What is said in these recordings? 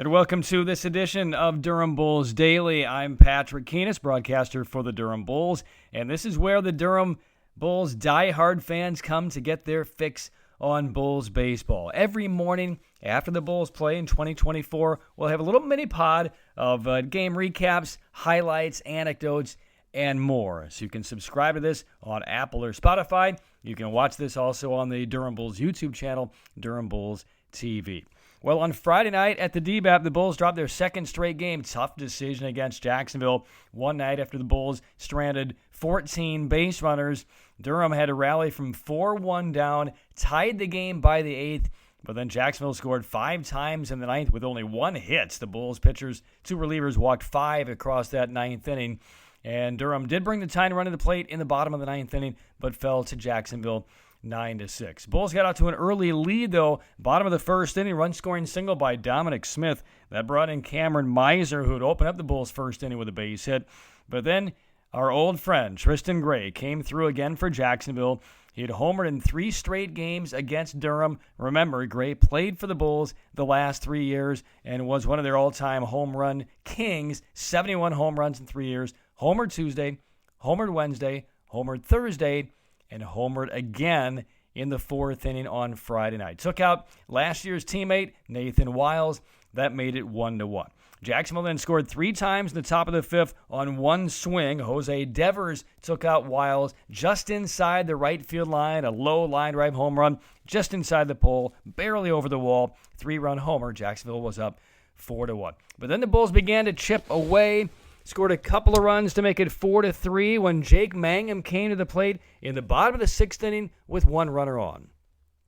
And welcome to this edition of Durham Bulls Daily. I'm Patrick Keenis, broadcaster for the Durham Bulls, and this is where the Durham Bulls diehard fans come to get their fix on Bulls baseball. Every morning after the Bulls play in 2024, we'll have a little mini pod of game recaps, highlights, anecdotes, and more. So you can subscribe to this on Apple or Spotify. You can watch this also on the Durham Bulls YouTube channel, Durham Bulls TV. Well, on Friday night at the DBAP, the Bulls dropped their second straight game. Tough decision against Jacksonville. One night after the Bulls stranded 14 base runners, Durham had to rally from 4-1 down, tied the game by the eighth, but then Jacksonville scored 5 times in the ninth with only 1 hit. The Bulls pitchers, 2 relievers, walked 5 across that ninth inning. And Durham did bring the tying run to the plate in the bottom of the ninth inning, but fell to Jacksonville 9-6. Bulls got out to an early lead, though. Bottom of the first inning, run-scoring single by Dominic Smith. That brought in Cameron Miser, who had opened up the Bulls' first inning with a base hit. But then our old friend, Tristan Gray, came through again for Jacksonville. He had homered in 3 straight games against Durham. Remember, Gray played for the Bulls the last 3 years and was one of their all-time home run kings. 71 home runs in 3 years. Homered Tuesday, homered Wednesday, homered Thursday, and homered again in the 4th inning on Friday night. Took out last year's teammate, Nathan Wiles. That made it 1-1. Jacksonville then scored 3 times in the top of the 5th on 1 swing. Jose Devers took out Wiles just inside the right field line, a low line drive home run just inside the pole, barely over the wall. 3-run homer. Jacksonville was up 4-1. But then the Bulls began to chip away. Scored a couple of runs to make it 4-3 when Jake Mangum came to the plate in the bottom of the 6th inning with 1 runner on.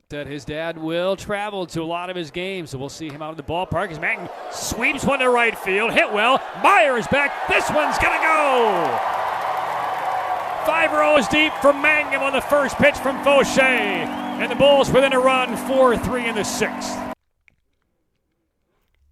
That his dad will travel to a lot of his games, so we'll see him out of the ballpark as Mangum sweeps one to right field. Hit well. Meyer is back. This one's going to go. 5 rows deep from Mangum on the first pitch from Fauché. And the Bulls within a run, 4-3 in the 6th.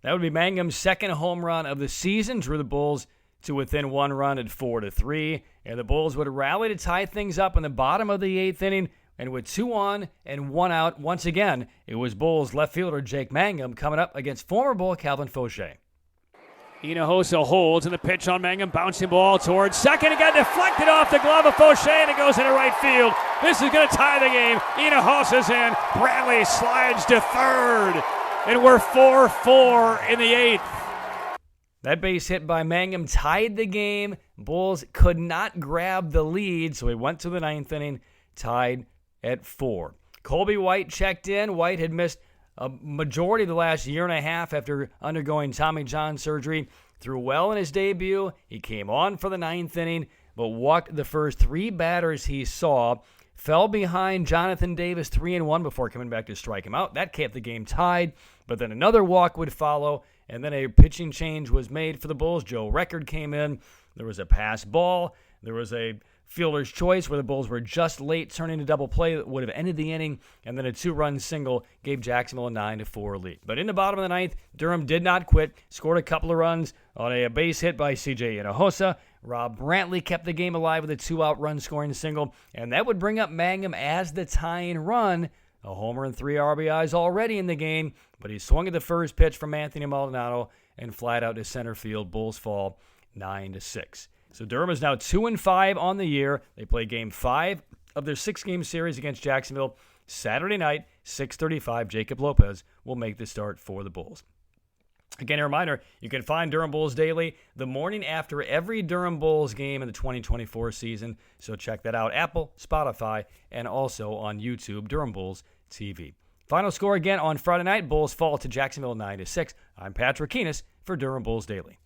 That would be Mangum's second home run of the season. Drew the Bulls to within 1 run at 4-3. And the Bulls would rally to tie things up in the bottom of the 8th inning. And with 2 on and 1 out, once again, it was Bulls left fielder Jake Mangum coming up against former Bull Calvin Fauché. Hinojosa holds, and the pitch on Mangum, bouncing ball towards second. It got deflected off the glove of Fauché, and it goes into right field. This is going to tie the game. Hinojosa's in. Bradley slides to third. And we're 4-4 in the 8th. That base hit by Mangum tied the game. Bulls could not grab the lead, so we went to the 9th inning, tied at 4. Colby White checked in. White had missed a majority of the last year and a half after undergoing Tommy John surgery. Threw well in his debut. He came on for the 9th inning, but walked the first 3 batters he saw. Fell behind Jonathan Davis 3-1 before coming back to strike him out. That kept the game tied, but then another walk would follow, and then a pitching change was made for the Bulls. Joe Record came in. There was a pass ball. There was a fielder's choice where the Bulls were just late turning a double play that would have ended the inning, and then a 2-run single gave Jacksonville a 9-4 lead. But in the bottom of the 9th, Durham did not quit, scored a couple of runs on a base hit by CJ Hinojosa. Rob Brantley kept the game alive with a 2-out run-scoring single, and that would bring up Mangum as the tying run. A homer and 3 RBIs already in the game, but he swung at the first pitch from Anthony Maldonado and flat out to center field. Bulls fall 9-6. So Durham is now 2-5 on the year. They play Game 5 of their 6-game series against Jacksonville Saturday night, 6:35. Jacob Lopez will make the start for the Bulls. Again, a reminder, you can find Durham Bulls Daily the morning after every Durham Bulls game in the 2024 season. So check that out, Apple, Spotify, and also on YouTube, Durham Bulls TV. Final score again on Friday night, Bulls fall to Jacksonville 9-6. I'm Patrick Keenis for Durham Bulls Daily.